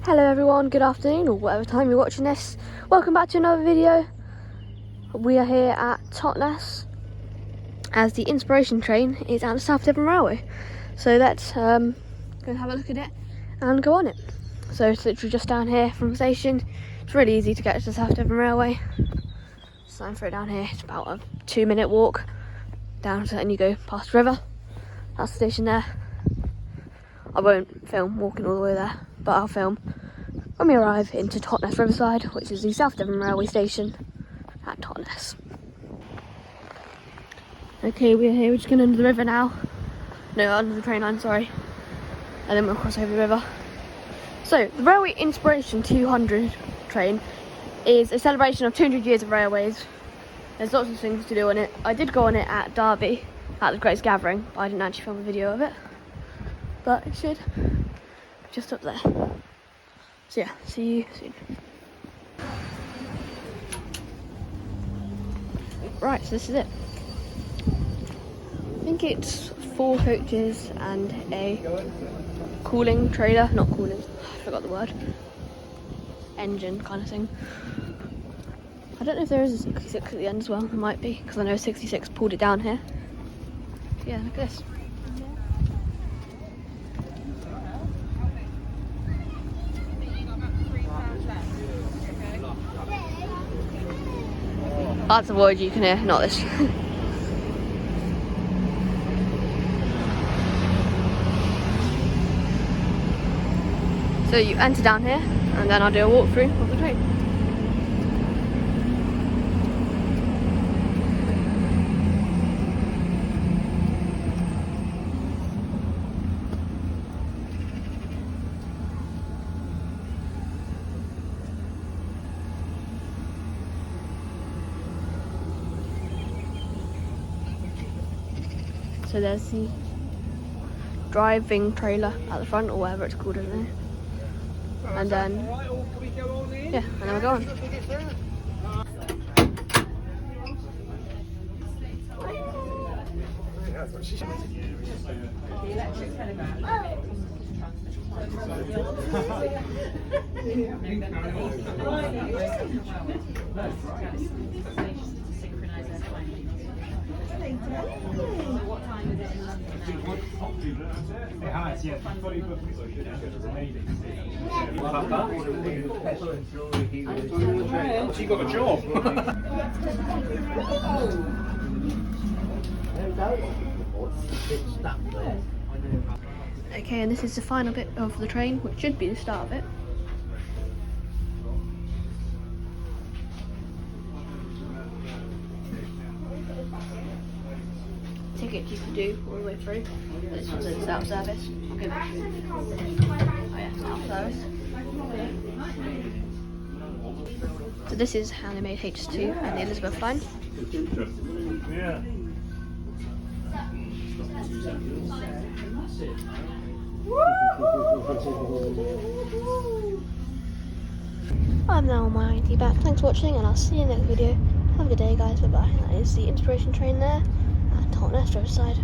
Hello everyone, good afternoon or whatever time you're watching this. Welcome back to another video. We are here at Totnes as the inspiration train is at the South Devon Railway. So let's go and have a look at it and go on it. So it's literally just down here from the station. It's really easy to get to the South Devon Railway. Sign for it down here. It's about a 2-minute walk down to, and you go past the river. That's the station there. I won't film walking all the way there, but I'll film when we arrive into Totnes Riverside, which is the South Devon Railway station at Totnes. Okay, we're here, we're just going under the river now. No, under the train line, sorry. And then we'll cross over the river. So, the Railway Inspiration 200 train is a celebration of 200 years of railways. There's lots of things to do on it. I did go on it at Derby, at the Greatest Gathering, but I didn't actually film a video of it. But it should be just up there. So yeah, see you soon. Right, so this is it. I think it's 4 coaches and a cooling trailer, not cooling, I forgot the word. Engine kind of thing. I don't know if there is a 66 at the end as well, there might be, because I know 66 pulled it down here. Yeah, look at this. That's a word you can hear, not this. So you enter down here, and then I'll do a walkthrough of the train. So there's the driving trailer at the front, or whatever it's called, I don't know. And then, yeah, and then we'll go on. She got a job. Okay, and this is the final bit of the train, which should be the start of it. Ticket you can do all the way through. This one's in self-service. I'll go back. Oh yeah, self-service. So this is how they made H2 and the Elizabeth line. Yeah. I'm now on my ID back. Thanks for watching, and I'll see you in the next video. Have a good day, guys. Bye bye. That is the inspiration train there at Totnes Riverside.